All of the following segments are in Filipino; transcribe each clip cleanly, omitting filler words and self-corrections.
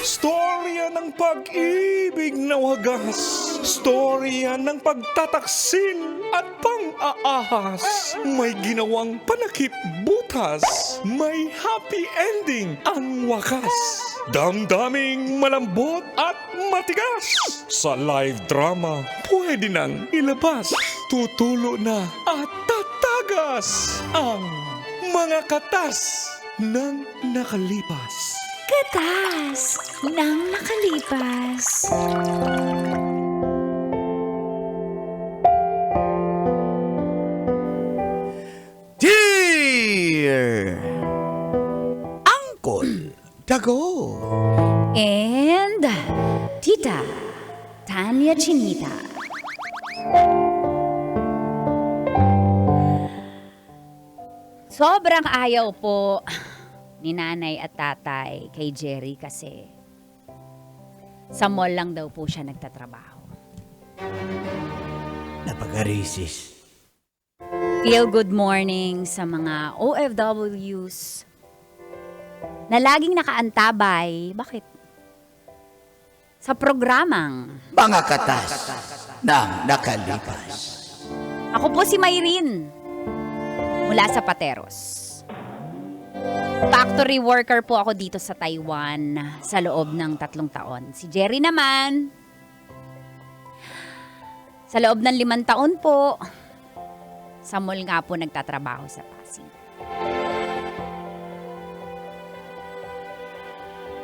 Storya ng pag-ibig na wagas. Storya ng pagtataksil at pang-aahas. May ginawang panakip butas. May happy ending ang wakas. Damdaming malambot at matigas. Sa live drama, pwede nang ilabas. Tutulo na at tatagas ang mga katas ng nakalipas. Katas ng nakalipas. Dear Uncle Dago. And Tita Tanya Chinita. Sobrang ayaw po ni nanay at tatay kay Jerry kasi sa mall lang daw po siya nagtatrabaho. Napaka-racist. Feel good morning sa mga OFWs na laging nakaantabay. Bakit? Sa programang Mga katas ng nakalipas. Ako po si Mayrin mula sa Pateros. Factory worker po ako dito sa Taiwan sa loob ng 3 taon. Si Jerry naman, sa loob ng 5 taon po, sa mall nga po nagtatrabaho sa Pasig.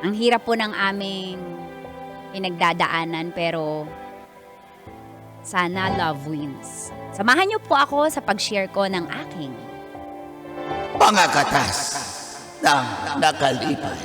Ang hirap po ng aming pinagdadaanan pero sana love wins. Samahan niyo po ako sa pag-share ko ng aking Mga katas ng nakalipas.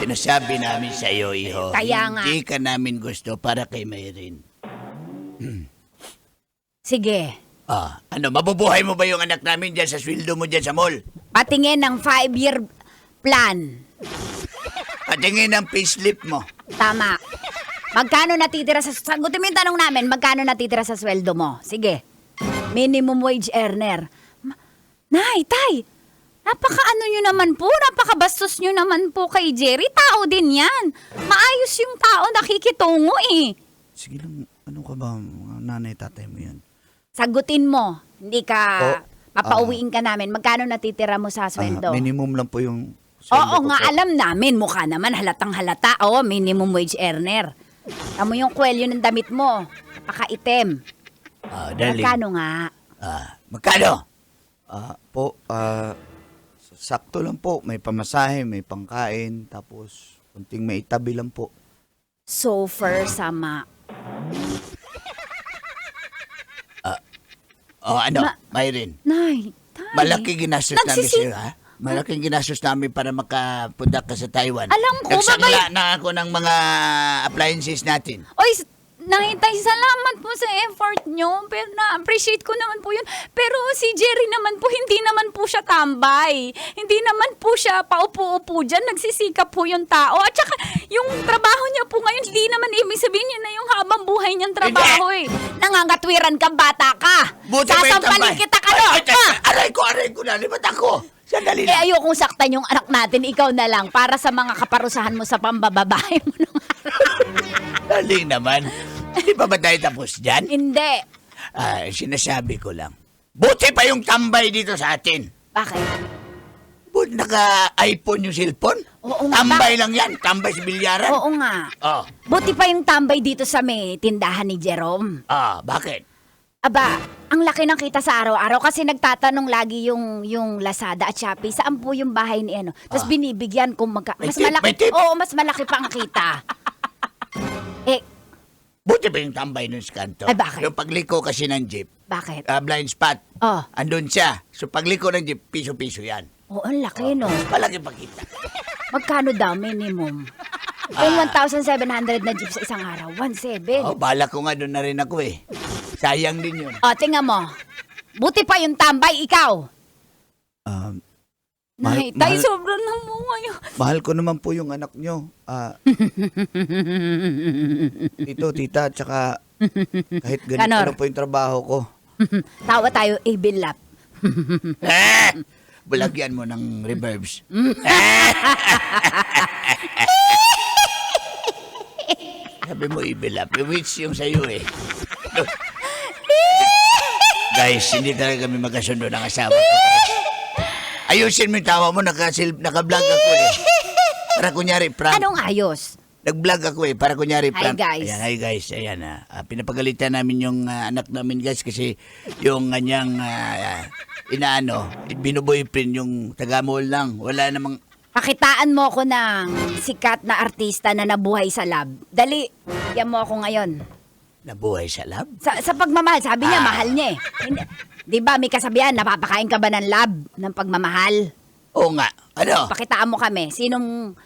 Sinasabi namin sa iyo, iho, Kaya nga. hindi ka namin gusto para kay Mayrin. Sige, Ano, mabubuhay mo ba yung anak namin dyan sa sweldo mo dyan sa mall? patingin ng 5-year plan. Patingin ang payslip mo. Tama. Magkano natitira sa... Sagutin mo yung tanong namin, magkano natitira sa sweldo mo? Sige. Minimum wage earner. Nay, tay, napaka-ano nyo naman po, napakabastos nyo naman po kay Jerry. Tao din yan. Maayos yung tao, nakikitungo eh. Sige lang, ano ka ba, mga nanay, tatay mo yan? Sagutin mo. Hindi ka... papauwiin ka namin. Magkano natitira mo sa sweldo? Minimum lang po yung Oo sweldo ko nga, po. alam namin. Mukha naman, halatang halata. Oo, minimum wage earner. Tamo yung kwelyo ng damit mo. Napakaitim. Darling. Magkano nga? Magkano? Sakto lang po. May pamasahe, may pangkain, tapos kunting may itabi lang po. Sofer sama. Mayrin. Nay, tay. Malaki ginastos namin Nagsisi- sa'yo, ha? Malaking ginastos namin para makapunta ka sa Taiwan. Alam ko, Nagsangla na ako ng mga appliances natin. Oy, Nay, salamat po sa effort nyo. Pero na-appreciate ko naman po yun. Pero si Jerry naman po, hindi naman po siya tambay. Hindi naman po siya paupo-upo dyan. Nagsisikap po yung tao. At saka, yung trabaho niya po ngayon, hindi naman ibig sabihin yun na yung habang buhay niyang trabaho eh. Nangangatwiran kang bata ka. Buti ba yung Sasampalin tambay? kita ka no. Aray ko na. Libat ako. Sandali Eh lang. ayokong saktan yung anak natin, ikaw na lang. Para sa mga kaparusahan mo sa pambababae mo nung araw. Dali naman. Hindi pa ba tayo tapos dyan? Hindi. Sinasabi ko lang. Buti pa yung tambay dito sa atin. Bakit? Buti naka-iPhone yung cellphone? Oo nga, Tambay lang yan. Tambay sa bilyaran. Oo nga. Oh. Buti pa yung tambay dito sa may tindahan ni Jerome. Bakit? Aba, ang laki ng kita sa araw-araw kasi nagtatanong lagi yung Lazada at Shopee, saan po yung bahay ni ano? Tapos binibigyan kung May mas tip, malaki. may tip. Oo, mas malaki pa ang kita. Buti ba yung tambay nun sa kanto? Ay, bakit? Yung pagliko kasi ng jeep, Bakit? blind spot, Oh. andun siya. So pagliko ng jeep, piso-piso yan. Oo, ang laki, no? Palagi pakita. Magkano daw minimum? Yung 1,700 na jeep sa isang araw, 1,700. Oh, bala ko nga doon na rin ako eh. Sayang din yun. O, tingnan mo. Buti pa yung tambay, ikaw. Nay, tayo mahal- sobrang na mo ngayon. Mahal ko naman po yung anak nyo. Tito, tita, tsaka kahit ganito Kanor. na po yung trabaho ko. Tawa tayo, ibilap. Bulagyan mo ng reverbs. Sabi mo ibilap. Which yung sa'yo eh. Guys, hindi talaga kami magkasundo ng asawa ko. Ayusin mo yung tawa mo, naka-vlog ako eh. Para kunyari, prank. Anong ayos? Nag-vlog ako eh, para kunyari Hi, prank. guys. Ayan, hi guys, ayan. Pinapagalitan namin yung anak namin guys kasi yung kanyang binuboyfriend yung taga-mall lang. Wala namang... Pakitaan mo ako ng sikat na artista na nabuhay sa lab. Dali, yan mo ako ngayon. Nabuhay sa lab? Sa pagmamahal, sabi niya, mahal niya eh. Hindi, di ba may kasabihan, napapakain ka ba ng lab ng pagmamahal? Oo nga. Ano? Pakitaan mo kami. Sinong...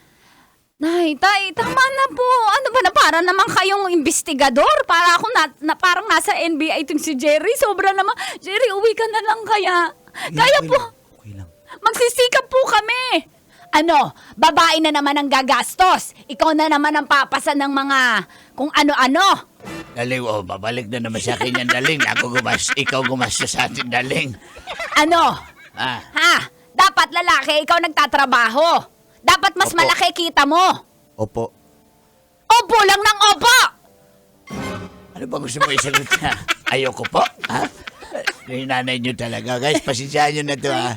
Nay, tay, tama na po. Ano ba na para naman kayong investigador? Para ako parang nasa NBI itong si Jerry. Sobra naman. Jerry, uwi ka na lang kaya. Kaya Okay po. lang, okay lang. Magsisikap po kami. Ano, babae na naman ang gagastos. Ikaw na naman ang papasan ng mga kung ano-ano. Daling, babalik na naman sa akin yan, daling. Ikaw gumastos sa atin, daling. Ano? Ah, Ha? Dapat lalaki, ikaw nagtatrabaho. Dapat mas Opo. malaki kita mo. Opo. Opo lang ng opo. ano ba gusto mo isagot na? Ayoko po, ha? Yung nanay nyo talaga. Guys, pasensyahan nyo na to, ha?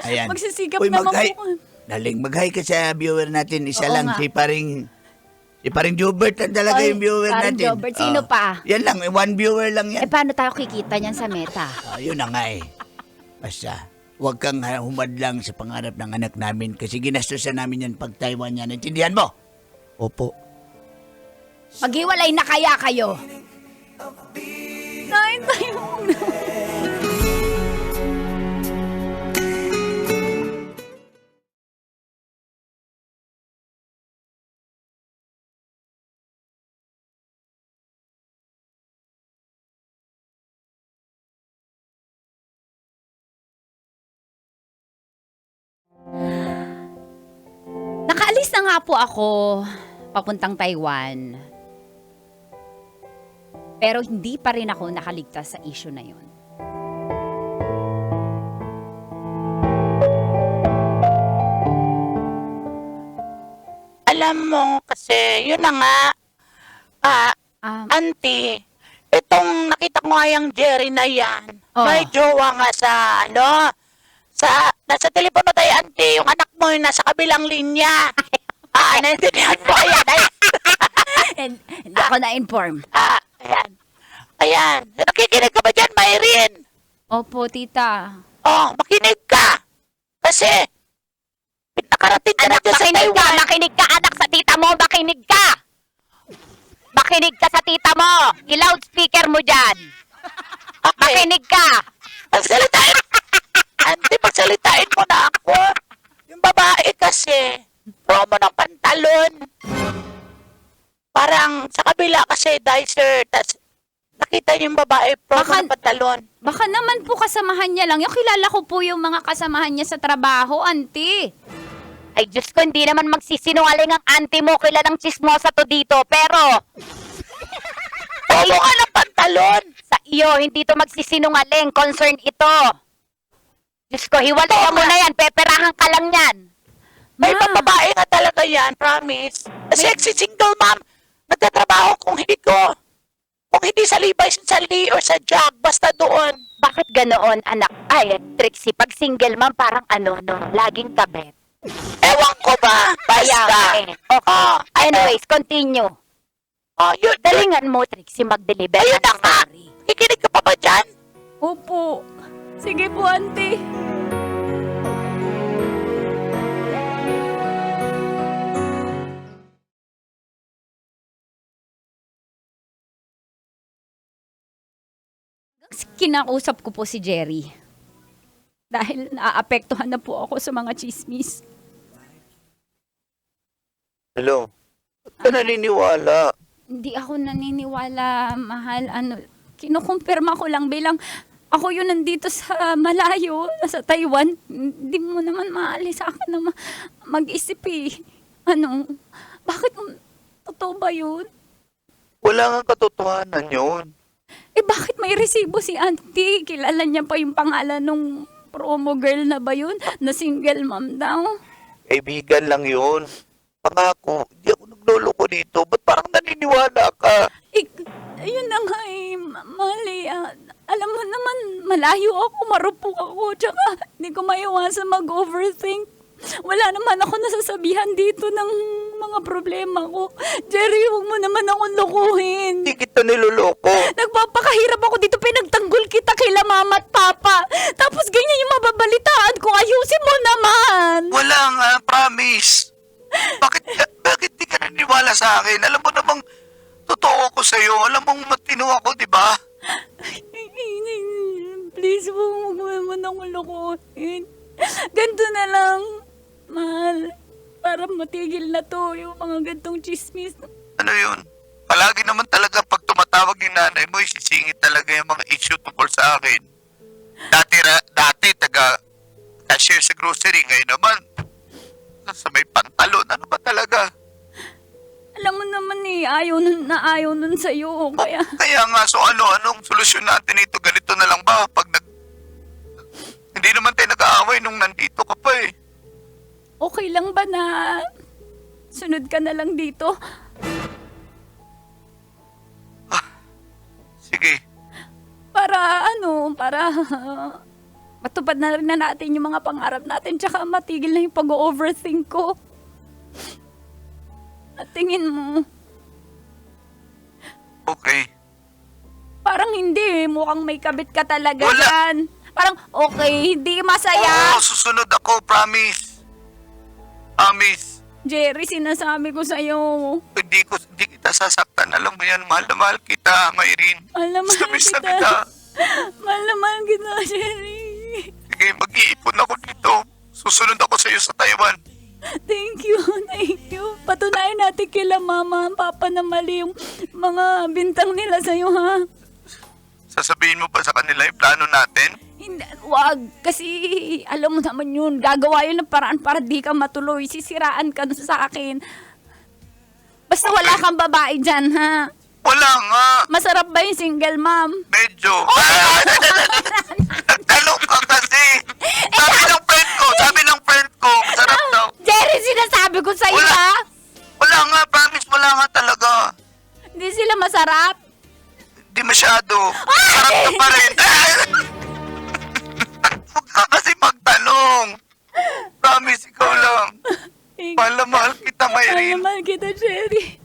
Ayan. Magsisikap Uy, naman mag-hi. po. Daling, mag-hi ka sa viewer natin. Isa Oo lang, nga. si paring Jobert ang talaga Ay, yung viewer paring natin. Jobert, sino Oh. pa? Yan lang, one viewer lang yan. Eh, paano tayo kikita niyan sa meta? Yun na nga eh. Basta, huwag kang humadlang sa pangarap ng anak namin kasi ginastosan namin yan pag Taiwan yan. Intindihan mo? Opo. Maghiwalay na kaya kayo. Nay, tayo. Nakaalis na nga po ako papuntang Taiwan. Pero hindi pa rin ako nakaligtas sa issue na yun. Alam mo, kasi yun na nga, auntie, itong nakita ko nga yung Jerry na yan, Oh. may jowa nga sa, nasa telepono tayo, auntie, yung anak mo yung nasa kabilang linya. Naintindihan mo, ayan, Hindi ako na-inform. ayan. Ayan, nakikinig ka ba dyan, Mayrin? Opo, tita. Oh, makinig ka. Kasi, nakarating ka na dyan sa Taiwan. Makinig ka, anak sa tita mo, makinig ka! Makinig ka sa tita mo! I-loudspeaker mo dyan! Makinig ka! Pagsalitain! Auntie, pagsalitain mo na ako. Yung babae kasi, promo ng pantalon. Parang sa kabila kasi, dicer, tas nakita niyo yung babae, promo Baka- ng pantalon. Baka naman po kasamahan niya lang. Yung kilala ko po yung mga kasamahan niya sa trabaho, auntie. Ay, Diyos ko, hindi naman magsisinungaling ang auntie mo. Kilalang chismosa to dito. Pero, Promo ka ng pantalon. sa iyo, hindi to magsisinungaling. Concern ito. Diyos ko, hiwalayan mo na yan. Peperahan ka lang yan. May Ma. babae nga talaga yan, promise. Sexy single mom. Nagtatrabaho kung hindi sa Levi's, sa Lee or sa Jack, basta doon. Bakit ganoon, anak? Ay, Trixie, pag single man, parang laging kabet. Ewan ko ba? Kaya, Basta. okay. Okay. Anyways, continue. Yun. Dalingan mo, Trixie, mag-deliver. Ayun ng na nga. story. Kikinig ka pa ba dyan? Opo. Sige po, auntie. kinakausap ko po si Jerry. Dahil naaapektuhan na po ako sa mga chismis. Hello? Ba't ka naniniwala? Hindi ako naniniwala, mahal. Kinukumpirma ko lang bilang ako yun nandito sa malayo, sa Taiwan. Hindi mo naman maalis sa akin na mag-isip eh. Bakit? Totoo ba yun? Wala nga katotohanan yun. Bakit may resibo si auntie? Kilala niya pa yung pangalan nung promo girl na ba yun? Na single mom daw? Kaibigan lang yun. Pangako, hindi ako nagloloko dito. Ba't parang naniniwala ka? Ayun na nga eh, Mali. Alam mo naman, malayo ako, marupok ako. Tsaka, hindi ko maiwasan mag-overthink. Wala naman ako nasasabihan dito ng mga problema ko. Jerry, huwag mo naman akong lokohin. Hindi kita niloloko. Nagpapakahirap ako dito, pinagtanggol kita kila mama at papa. Tapos ganyan yung mababalitaan ko, ayusin mo naman. Wala nga, promise. Bakit di ka naniwala sa akin? Alam mo namang totoo ako sa'yo. Alam mong matino ako, di ba? Please, huwag mo naman akong lokohin. Ganito na lang, mahal. Para matigil na to, yung mga gantong chismis. Ano yun? Palagi naman talaga pag tumatawag yung nanay mo, isisingit talaga yung mga issue tungkol sa akin. Dati taga-cashier sa grocery. Ngayon naman, sa may pantalon. Ano ba talaga? Alam mo naman eh, ayaw nun sa'yo. Kaya nga, so anong solusyon natin ito? Ganito na lang ba? Hindi naman tayo nag-aaway nung nandito ka pa eh. Okay lang ba na sunod ka na lang dito? Sige. Para matupad na rin na natin yung mga pangarap natin tsaka matigil na yung pag-overthink ko. At tingin mo, Okay. parang hindi, mukhang may kabit ka talaga Wala. dyan. Parang okay, hindi masaya. Oo, susunod ako, promise. Promise. Jerry, sinasabi ko sa'yo. Hindi kita sasaktan. Alam mo yan, mahal na mahal kita, Mayrin. Alam mo Sabi-sabi kita. na. Mahal na mahal kita, Jerry. Sige, mag-iipon ako dito. Susunod ako sa iyo sa Taiwan. Thank you. Patunayan natin kila mama at papa na mali yung mga bintang nila sa'yo, ha? Sasabihin mo pa sa kanila yung plano natin? Hindi, wag. Kasi alam mo naman yun, gagawa yun ng paraan para di ka matuloy. Sisiraan ka na sa akin. Basta wala kang babae dyan, ha? Wala nga. Masarap ba yung single mom? Medyo. Nagtanong ka kasi. Sabi ng friend ko, masarap daw. Jerry, sinasabi ko sa'yo, Wala. ha? Wala nga, promise, wala nga talaga. Hindi sila masarap? Di masyado. Sarap ka pa rin. Huwag ka kasi magtanong. Promise, ikaw lang. Mahal na mahal kita, Mayrin. Mahal kita, Jerry.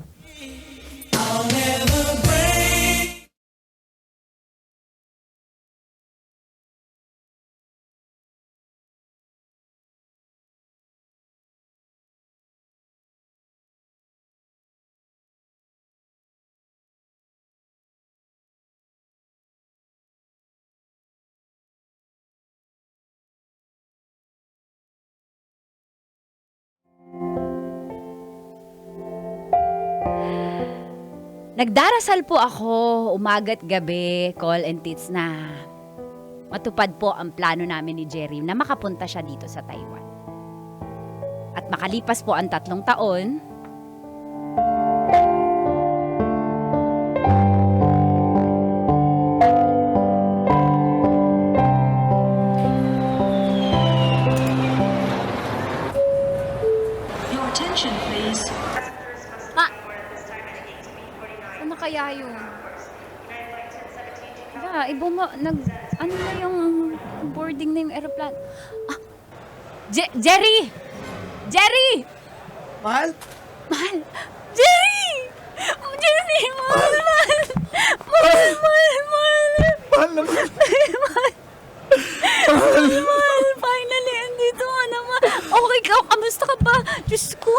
Nagdarasal po ako umaga't gabi, call and teats na matupad po ang plano namin ni Jerry na makapunta siya dito sa Taiwan. At makalipas po ang 3 taon, Your attention, please. ano kaya yun? Ano na yung boarding na yung aeroplano? Jerry! Jerry! Mahal? Mahal! Jerry! Jerry! Mahal! Mahal! Mahal! Mahal! Mahal naman. Mahal! Finally, andito ka naman. Okay ka? Kamusta ka ba? Diyos ko.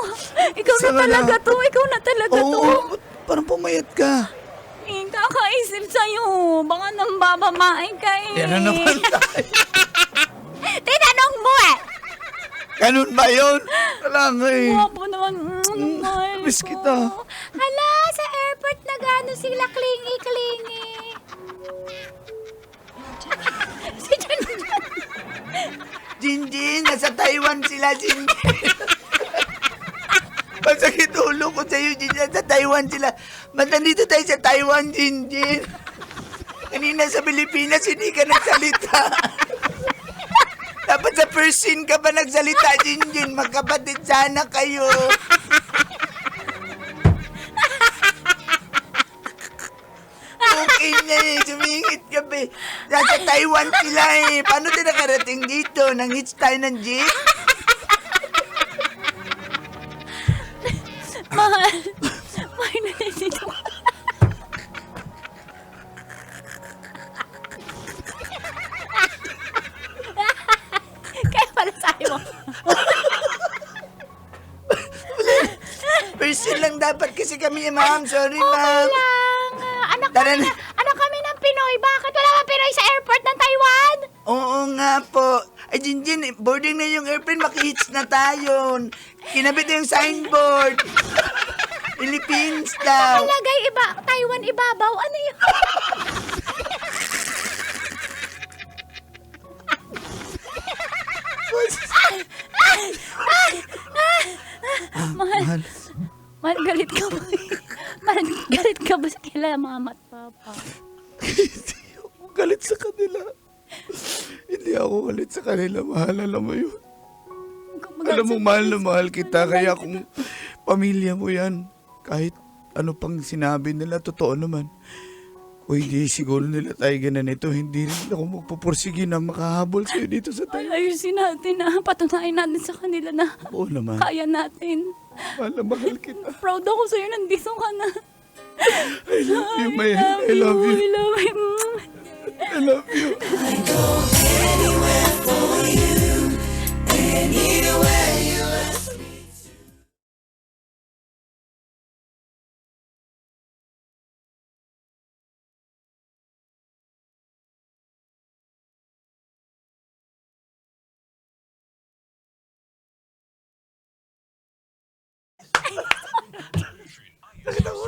Ikaw na Sana talaga lang. to. Ikaw na talaga to. Oo, parang pumayat ka. Kakaisip mag-isip sa'yo. Baka nang babamain ka eh. Yan na naman tayo. Tinanong mo eh. Ganun ba yun? Wala nga eh. Wapo naman. Mahal Miss ko. kita. Hala, sa airport na gano'n sila klingi-klingi. Si Jan. Jinjin, nasa Taiwan sila, Jinjin. Masakit ulo ko sa'yo, Jinjin. Sa Taiwan sila. Nandito tayo sa Taiwan, Jinjin. Kanina sa Pilipinas, hindi ka nagsalita. Dapat sa first scene ka ba nagsalita, Jinjin? Magkapatid sana kayo. Okay na eh, sumingit ka ba eh. Nasa Taiwan sila eh. Paano tayo nakarating dito? Nang-hits tayo ng jeep? Mahal. Mahal na dito. Kaya pala sa'yo. First scene lang dapat kasi kami eh, ma'am. Sorry, ma'am. Anak Tara kami, na. anak kami ng Pinoy. Bakit wala kang Pinoy sa airport ng Taiwan? Oo nga po. Ay, Jinjin, boarding na yung airplane, makihits na tayo. Kinabit na yung signboard. Philippines daw. Nakalagay iba, Taiwan ibabaw. Ano yun? Mahal. Mahal, galit ka ba? Mahal, galit ka ba sa kila mama at papa? Hindi ako galit sa kanila. Hindi ako galit sa kanila. Mahal, alam mo yun. Alam mo, mahal na mahal kita. Kaya kung pamilya mo yan, kahit ano pang sinabi nila, totoo naman. Kung hindi siguro nila tayo ganito, hindi rin ako magpupursige na makahabol sa'yo dito sa tayo. Ayusin natin na patunayan natin sa kanila na Oo naman. kaya natin. Mahal na mahal kita. Proud ako sa'yo, nandito ka na. I love you, May. I love you. I love you. I love you. Bakit ako